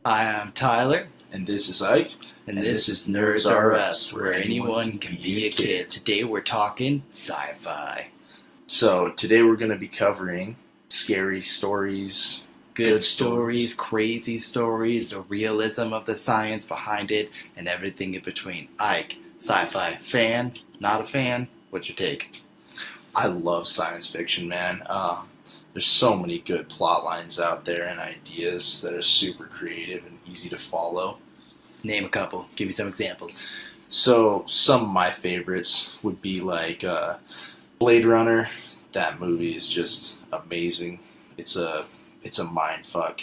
Hi, I'm Tyler, And this is Ike. and this is Nerds R Us, where anyone can be a kid. Today we're talking sci-fi. So today we're going to be covering scary stories, Good stories, crazy stories, the realism of the science behind it, and everything in between. Ike, sci-fi fan, not a fan? What's your take? I love science fiction, man. There's so many good plot lines out there and ideas that are super creative and easy to follow. Name a couple. Give me some examples. So some of my favorites would be like Blade Runner. That movie is just amazing. It's a mind fuck.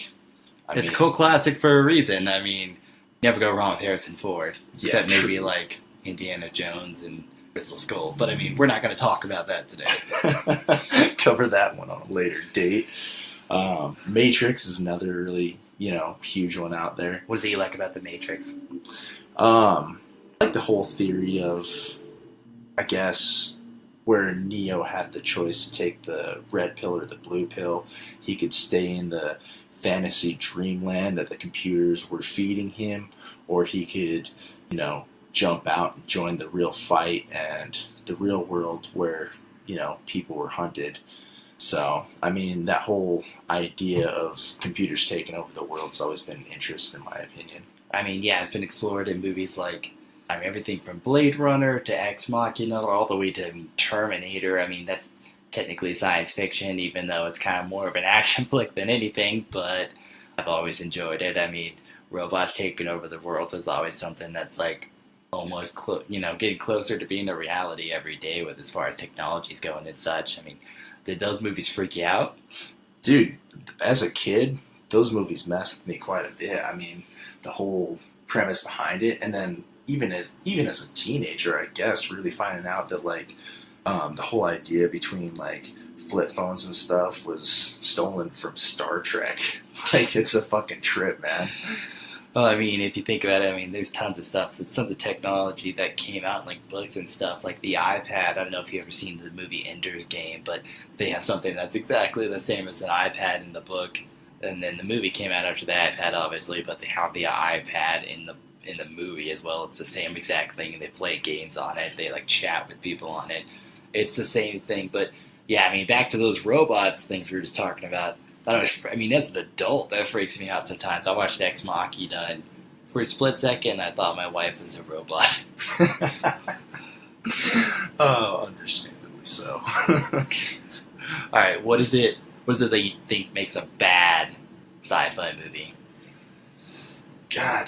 It's a cult classic for a reason. I mean, never go wrong with Harrison Ford. Except maybe true. like Indiana Jones and Crystal Skull. But I mean, we're not going to talk about that today. Cover that one on a later date. Matrix is another really, huge one out there. What do you like about The Matrix? I like the whole theory of, I guess, where Neo had the choice to take the red pill or the blue pill. He could stay in the fantasy dreamland that the computers were feeding him, or he could, jump out and join the real fight and the real world where, people were hunted. So, I mean, that whole idea of computers taking over the world has always been an interest in my opinion. I mean, yeah, it's been explored in movies like, everything from Blade Runner to Ex Machina, all the way to Terminator. I mean, that's technically science fiction, even though it's kind of more of an action flick than anything, but I've always enjoyed it. I mean, robots taking over the world is always something that's like almost, getting closer to being a reality every day with as far as technology's going and such. I mean, did those movies freak you out? Dude, as a kid, those movies messed with me quite a bit. I mean, the whole premise behind it, and then even as a teenager, I guess, really finding out that the whole idea between flip phones and stuff was stolen from Star Trek. It's a fucking trip, man. Well, I mean, if you think about it, there's tons of technology that came out, like books and stuff, like the iPad. I don't know if you've ever seen the movie Ender's Game, but they have something that's exactly the same as an iPad in the book, and then the movie came out after the iPad, obviously, but they have the iPad in the movie as well. It's the same exact thing, and they play games on it. They chat with people on it. It's the same thing, but yeah, back to those robots things we were just talking about. As an adult, that freaks me out sometimes. I watched Ex Machina, and for a split second, I thought my wife was a robot. Oh, understandably so. All right, what is it that you think makes a bad sci-fi movie? God,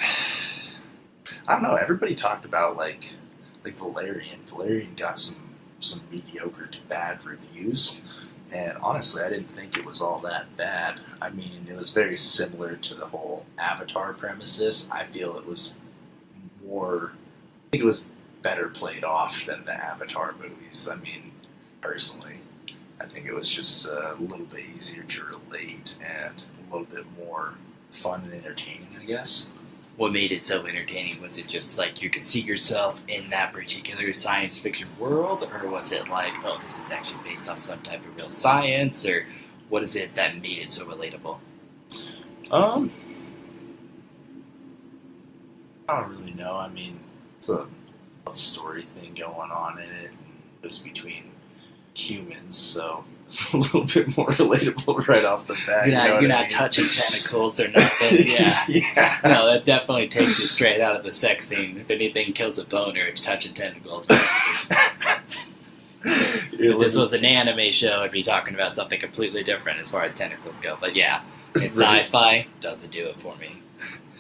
I don't know. Everybody talked about like Valerian. Valerian got some mediocre to bad reviews. And honestly, I didn't think it was all that bad. It was very similar to the whole Avatar premises. I feel it was better played off than the Avatar movies. Personally, I think it was just a little bit easier to relate and a little bit more fun and entertaining, I guess. What made it so entertaining? Was it just you could see yourself in that particular science fiction world, or was it this is actually based off some type of real science, or what is it that made it so relatable? I don't really know. It's a love story thing going on in it. It was between humans, so it's a little bit more relatable right off the bat. You're not touching tentacles or nothing. Yeah. Yeah. No, that definitely takes you straight out of the sex scene. If anything kills a boner, it's touching tentacles. If this was an anime show, I'd be talking about something completely different as far as tentacles go. But yeah, it's sci-fi. Doesn't do it for me.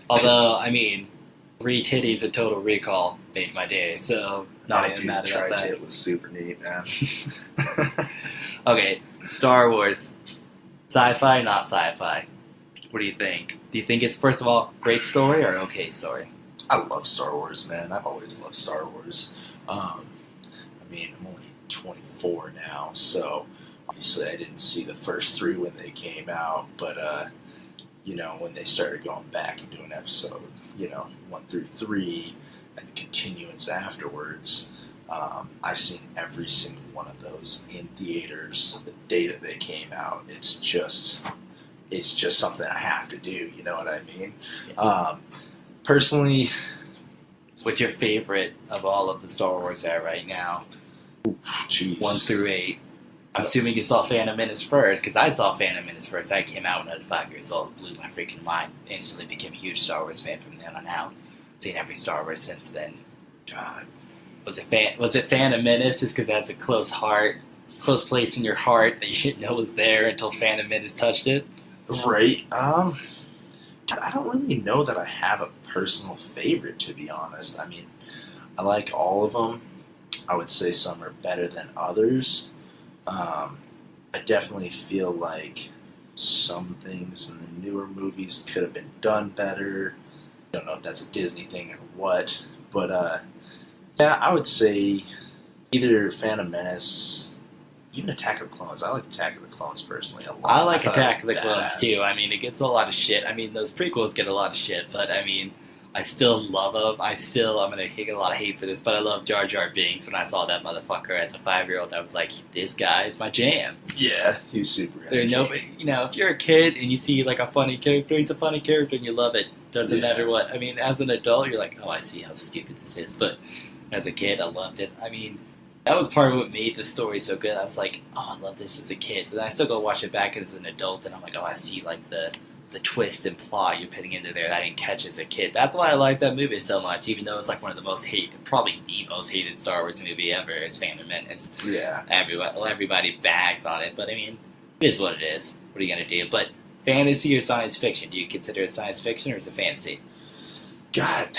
Although, 3 titties and Total Recall made my day, so not even mad about that. It was super neat, man. Okay, Star Wars. Sci-fi, not sci-fi. What do you think? Do you think it's, first of all, great story or okay story? I love Star Wars, man. I've always loved Star Wars. I'm only 24 now, so obviously I didn't see the first 3 when they came out, but, when they started going back and doing episode, 1 through 3, and the continuance afterwards, I've seen every single one of those in theaters the day that they came out. It's just it's just something I have to do. You know what I mean? Yeah. Personally, What's your favorite of all of the Star Wars there right now? jeez. 1 through 8. I'm assuming you saw Phantom Menace first, because I saw Phantom Menace first. That came out when I was 5 years old. It blew my freaking mind. Instantly became a huge Star Wars fan from then on out. Seen every Star Wars since then. God. Was it Phantom Menace just because that's a close place in your heart that you didn't know was there until Phantom Menace touched it? Right. God, I don't really know that I have a personal favorite, to be honest. I mean, I like all of them. I would say some are better than others. I definitely feel like some things in the newer movies could have been done better. Don't know if that's a Disney thing or what, but yeah, I would say either Phantom Menace, even Attack of the Clones. I like Attack of the Clones personally a lot. I like thought Attack it of the was Clones badass. too. I mean, it gets a lot of shit. I mean, those prequels get a lot of shit, but I mean, I still love them. I'm gonna get a lot of hate for this, but I love Jar Jar Binks. When I saw that motherfucker as a 5-year-old, I was like, this guy is my jam. Yeah, he was super. There's nobody, if you're a kid and you see like a funny character, he's a funny character and you love it. Doesn't matter what. I mean, as an adult, you're like, oh, I see how stupid this is. But as a kid, I loved it. I mean, that was part of what made the story so good. I was like, oh, I love this as a kid. And I still go watch it back as an adult, and I'm like, oh, I see like the twist and plot you're putting into there that I didn't catch as a kid. That's why I like that movie so much, even though it's like one of the most probably the most hated Star Wars movie ever is Phantom Menace. Yeah. Everybody bags on it, but I mean, it is what it is. What are you going to do? But fantasy or science fiction? Do you consider it science fiction or is it fantasy? God,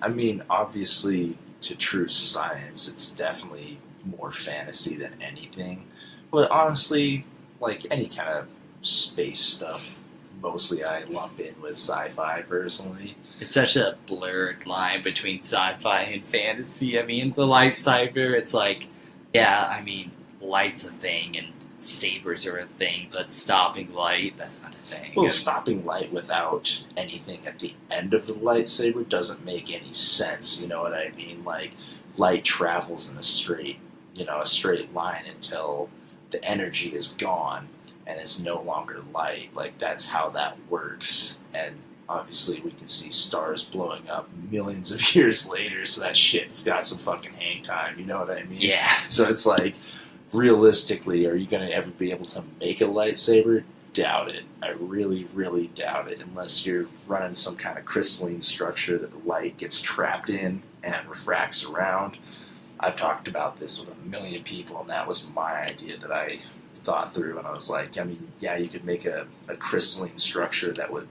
I mean, obviously, to true science, it's definitely more fantasy than anything. But honestly, like any kind of space stuff, mostly I lump in with sci-fi personally. It's such a blurred line between sci-fi and fantasy. I mean, the lightsaber, it's like, yeah, I mean, light's a thing and sabers are a thing, but stopping light, that's not a thing. Well, stopping light without anything at the end of the lightsaber doesn't make any sense, you know what I mean? Like, light travels in a straight line until the energy is gone and it's no longer light. Like, that's how that works. And obviously we can see stars blowing up millions of years later, so that shit's got some fucking hang time, you know what I mean? Yeah. So it's like, realistically, are you going to ever be able to make a lightsaber? Doubt it. I really, really doubt it, unless you're running some kind of crystalline structure that the light gets trapped in and refracts around. I've talked about this with a million people, and that was my idea that I thought through, and I was like, I mean, yeah, you could make a crystalline structure that would,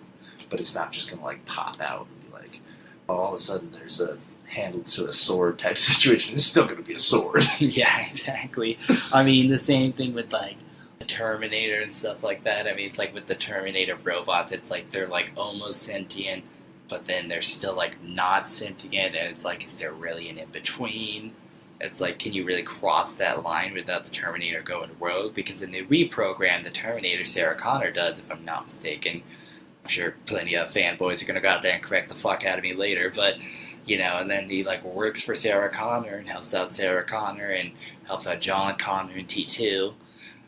but it's not just going to, like, pop out and be like, all of a sudden there's a handle to a sword type situation. It's still going to be a sword. Yeah, exactly. I mean, the same thing with, like, the Terminator and stuff like that. I mean, it's like with the Terminator robots, it's like they're, like, almost sentient, but then they're still, like, not sentient, and it's like, is there really an in-between? It's like, can you really cross that line without the Terminator going rogue? Because in the reprogram, the Terminator, Sarah Connor does, if I'm not mistaken. I'm sure plenty of fanboys are going to go out there and correct the fuck out of me later, but, and then he, like, works for Sarah Connor and helps out Sarah Connor and helps out John Connor in T2.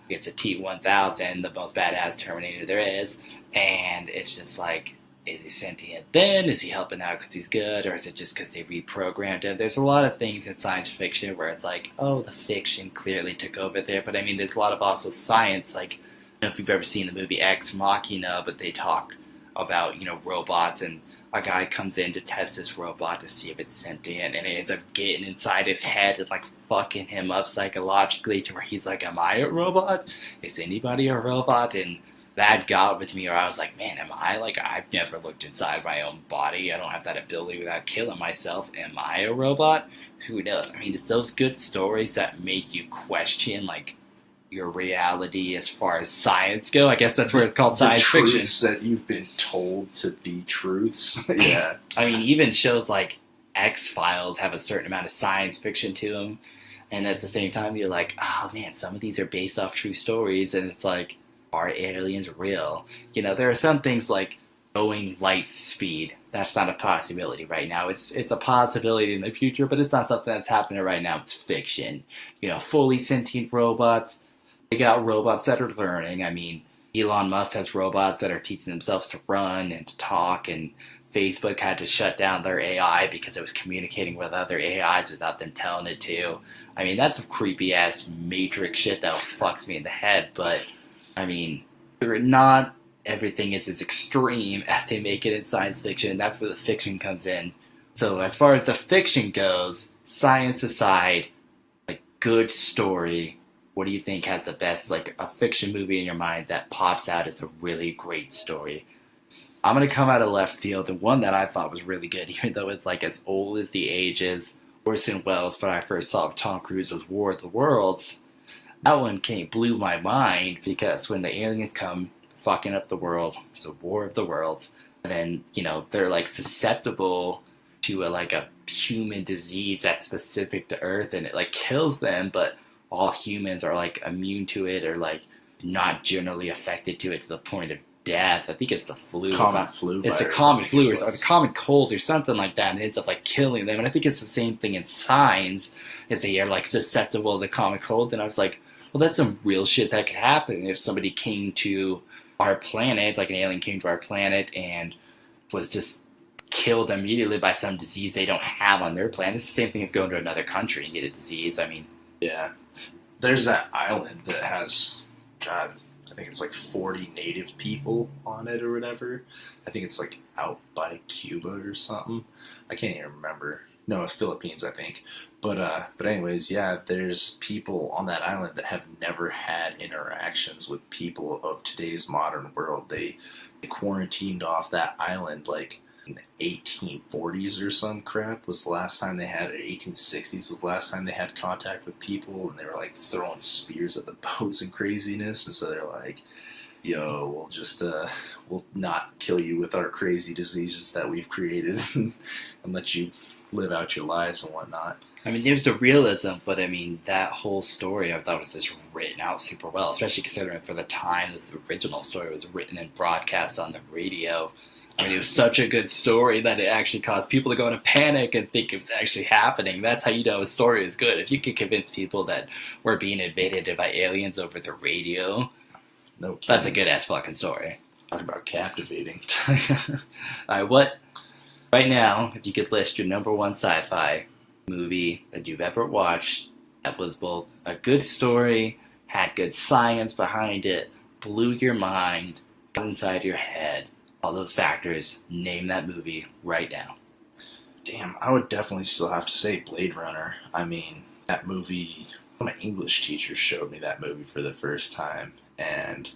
Gets a T-1000, the most badass Terminator there is, and it's just like, is he sentient then? Is he helping out because he's good? Or is it just because they reprogrammed him? There's a lot of things in science fiction where it's like, oh, the fiction clearly took over there. But I mean, there's a lot of also science. Like, I don't know if you've ever seen the movie Ex Machina, but they talk about, robots, and a guy comes in to test this robot to see if it's sentient, and it ends up getting inside his head and, like, fucking him up psychologically to where he's like, am I a robot? Is anybody a robot? And that got with me, or I was like, man, am I, like, I've never looked inside my own body. I don't have that ability without killing myself. Am I a robot? Who knows? I mean, it's those good stories that make you question, like, your reality as far as science go. I guess that's where it's called science fiction. Truths that you've been told to be truths. Yeah. I mean, even shows like X-Files have a certain amount of science fiction to them. And at the same time, you're like, oh man, some of these are based off true stories. And it's like, are aliens real? There are some things like going light speed. That's not a possibility right now. It's a possibility in the future, but it's not something that's happening right now. It's fiction. Fully sentient robots. They got robots that are learning. I mean, Elon Musk has robots that are teaching themselves to run and to talk, and Facebook had to shut down their AI because it was communicating with other AIs without them telling it to. I mean, that's some creepy ass Matrix shit that fucks me in the head, but I mean, not everything is as extreme as they make it in science fiction, and that's where the fiction comes in. So as far as the fiction goes, science aside, like, good story, what do you think has the best, like, a fiction movie in your mind that pops out as a really great story? I'm going to come out of left field, and one that I thought was really good, even though it's, like, as old as the ages. Orson Welles, when I first saw Tom Cruise, was War of the Worlds. That one blew my mind, because when the aliens come fucking up the world, it's a War of the Worlds, and then, you know, they're, like, susceptible to a human disease that's specific to Earth, and it, like, kills them, but all humans are, like, immune to it, or, like, not generally affected to it to the point of death. I think it's the flu. Common flu. It's a common flu, or the common cold, or something like that, and it ends up, like, killing them. And I think it's the same thing in Signs, is they are, like, susceptible to the common cold. And I was like, well, that's some real shit that could happen if somebody came to our planet, like an alien came to our planet and was just killed immediately by some disease they don't have on their planet. It's the same thing as going to another country and get a disease. I mean, yeah. There's that island that has, God, I think it's like 40 native people on it or whatever. I think it's like out by Cuba or something. I can't even remember. No, it's Philippines, I think. But anyways, yeah, there's people on that island that have never had interactions with people of today's modern world. They quarantined off that island like in the 1840s or some crap was the last time they had, or 1860s was the last time they had contact with people, and they were like throwing spears at the boats and craziness, and so they're like, yo, we'll just we'll not kill you with our crazy diseases that we've created and let you live out your lives and whatnot. I mean, there's the realism, but I mean, that whole story I thought was just written out super well, especially considering for the time that the original story was written and broadcast on the radio. I mean, it was such a good story that it actually caused people to go into panic and think it was actually happening. That's how you know a story is good. If you could convince people that we're being invaded by aliens over the radio, no kidding. That's a good-ass fucking story. Talk about captivating. All right, right now, if you could list your number one sci-fi movie that you've ever watched that was both a good story, had good science behind it, blew your mind, got inside your head, all those factors, name that movie right now. Damn, I would definitely still have to say Blade Runner. I mean, that movie, my English teacher showed me that movie for the first time, and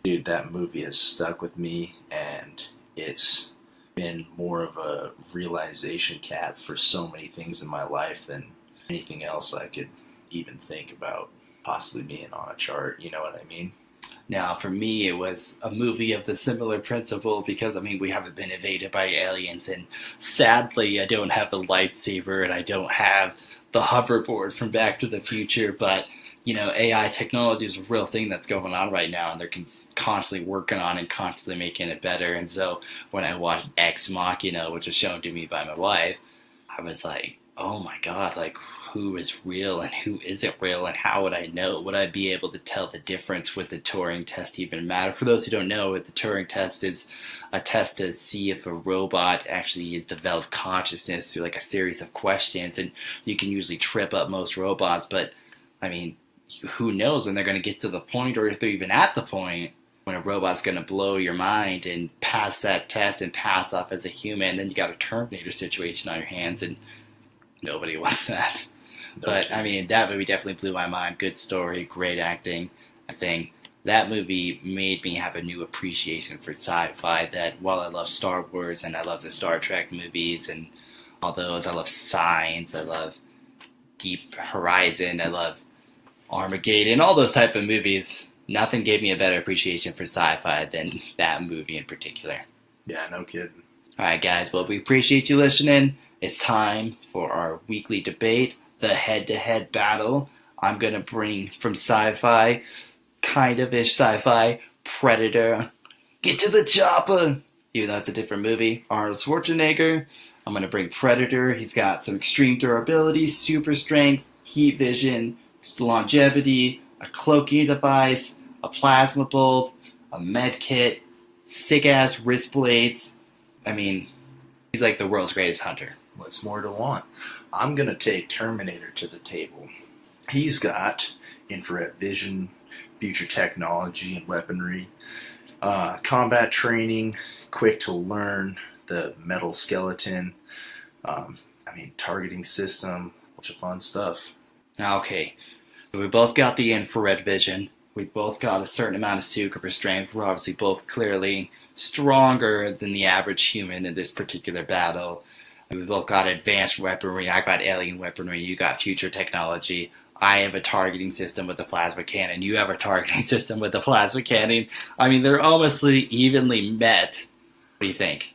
dude, that movie has stuck with me, and it's been more of a realization cap for so many things in my life than anything else I could even think about possibly being on a chart, you know what I mean? Now, for me, it was a movie of the similar principle because, I mean, we haven't been invaded by aliens, and sadly, I don't have the lightsaber, and I don't have the hoverboard from Back to the Future, but, you know, AI technology is a real thing that's going on right now, and they're constantly working on and constantly making it better, and so when I watched Ex Machina, which was shown to me by my wife, I was like, oh my god, like, who is real and who isn't real, and how would I know? Would I be able to tell the difference? Would the Turing test even matter? For those who don't know, the Turing test is a test to see if a robot actually has developed consciousness through like a series of questions, and you can usually trip up most robots, but I mean, who knows when they're going to get to the point, or if they're even at the point when a robot's going to blow your mind and pass that test and pass off as a human. Then you got a Terminator situation on your hands, and nobody wants that. But, I mean, that movie definitely blew my mind. Good story, great acting. I think that movie made me have a new appreciation for sci-fi, that while I love Star Wars and I love the Star Trek movies and all those, I love Signs, I love Deep Horizon, I love Armageddon, all those type of movies, nothing gave me a better appreciation for sci-fi than that movie in particular. Yeah, no kidding. Alright guys, well, we appreciate you listening. It's time for our weekly debate, the head-to-head battle. I'm going to bring from sci-fi, kind of-ish sci-fi, Predator. Get to the chopper! Even though it's a different movie. Arnold Schwarzenegger. I'm going to bring Predator. He's got some extreme durability, super strength, heat vision, longevity, a cloaking device, a plasma bolt, a med kit, sick-ass wrist blades. I mean, he's like the world's greatest hunter. What's more to want? I'm going to take Terminator to the table. He's got infrared vision, future technology and weaponry, combat training, quick to learn, the metal skeleton, targeting system, a bunch of fun stuff. Okay, so we both got the infrared vision. We both got a certain amount of super strength. We're obviously both clearly stronger than the average human in this particular battle. We both got advanced weaponry. I got alien weaponry. You got future technology. I have a targeting system with a plasma cannon. You have a targeting system with a plasma cannon. I mean, they're almost evenly met. What do you think?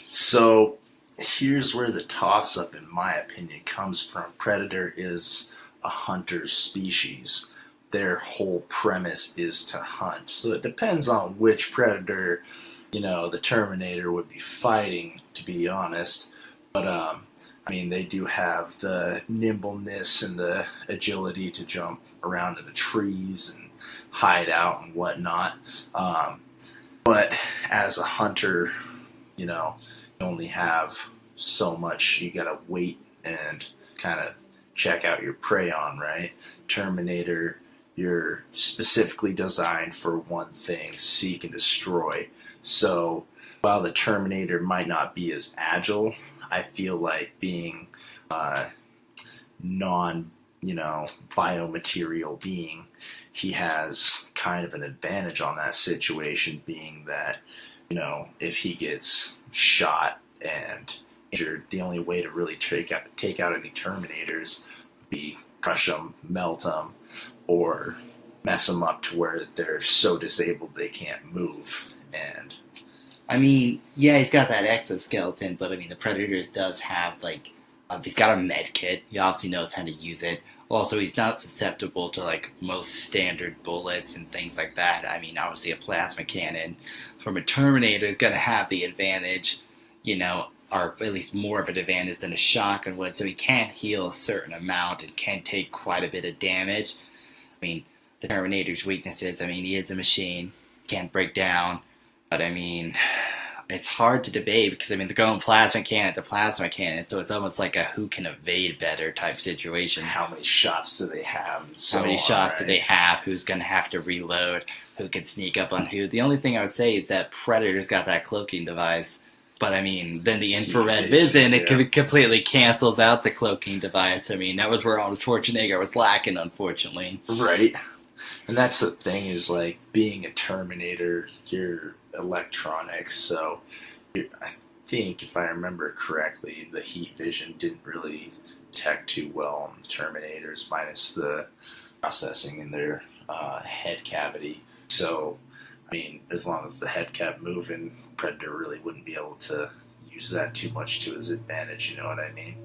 So, here's where the toss-up, in my opinion, comes from. Predator is a hunter's species. Their whole premise is to hunt. So it depends on which predator, the Terminator would be fighting, to be honest. But, they do have the nimbleness and the agility to jump around in the trees and hide out and whatnot. But as a hunter, you only have so much you gotta wait and kind of check out your prey on, right? Terminator, you're specifically designed for one thing, seek and destroy. So while the Terminator might not be as agile, I feel like being biomaterial being, he has kind of an advantage on that situation, being that, if he gets shot and injured, the only way to really take out any Terminators would be crush them, melt them, or mess them up to where they're so disabled they can't move. And he's got that exoskeleton, but the Predator does have, he's got a med kit. He obviously knows how to use it. Also, he's not susceptible to, most standard bullets and things like that. Obviously a plasma cannon from a Terminator is going to have the advantage, or at least more of an advantage than a shotgun would, so he can heal a certain amount and can take quite a bit of damage. The Terminator's weaknesses, he is a machine, can't break down. But it's hard to debate because they're going plasma cannon to plasma cannon, so it's almost like a who can evade better type situation. How many shots do they have? How many shots do they have? Who's going to have to reload? Who can sneak up on who? The only thing I would say is that Predator's got that cloaking device. But then the infrared vision, it completely cancels out the cloaking device. That was where Arnold Schwarzenegger was lacking, unfortunately. Right. And that's the thing is, being a Terminator, you're electronics, so I think, if I remember correctly, the heat vision didn't really detect too well on the Terminators, minus the processing in their head cavity. So, as long as the head kept moving, Predator really wouldn't be able to use that too much to his advantage, you know what I mean?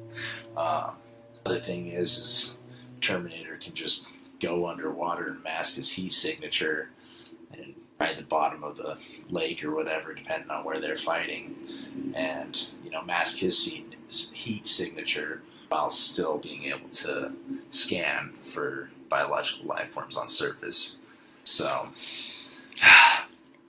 Other thing is Terminator can just go underwater and mask his heat signature and right at the bottom of the lake or whatever, depending on where they're fighting, and mask his heat signature while still being able to scan for biological life forms on surface. So,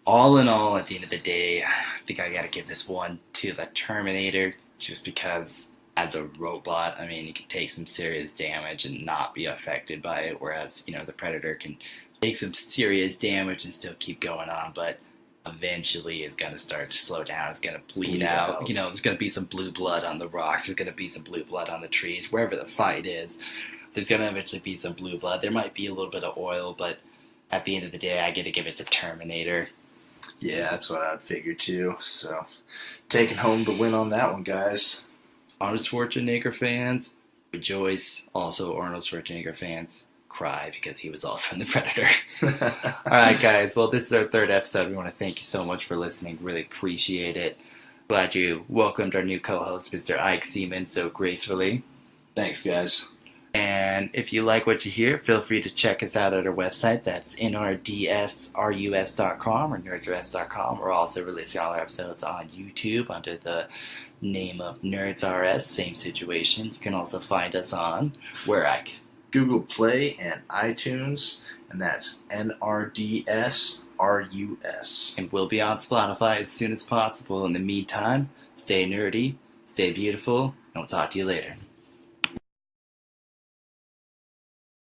all in all, at the end of the day, I think I gotta give this one to the Terminator, just because as a robot, he can take some serious damage and not be affected by it, whereas, the Predator can take some serious damage and still keep going on, but eventually is going to start to slow down. It's going to bleed out. There's going to be some blue blood on the rocks. There's going to be some blue blood on the trees. Wherever the fight is, there's going to eventually be some blue blood. There might be a little bit of oil, but at the end of the day, I get to give it to Terminator. Yeah, that's what I'd figure too. So, taking home the win on that one, guys. Arnold Schwarzenegger fans, rejoice. Also, Arnold Schwarzenegger fans, cry, because he was also in The Predator. Alright, guys. Well, this is our third episode. We want to thank you so much for listening. Really appreciate it. Glad you welcomed our new co-host, Mr. Ike Seaman, so gracefully. Thanks, guys. And if you like what you hear, feel free to check us out at our website. That's nrdsrus.com or nerdsrs.com. We're also releasing all our episodes on YouTube under the name of NerdsRS. Same situation. You can also find us on where, Ike? Google Play and iTunes, and that's NRDS RUS. And we'll be on Spotify as soon as possible. In the meantime, stay nerdy, stay beautiful, and we'll talk to you later.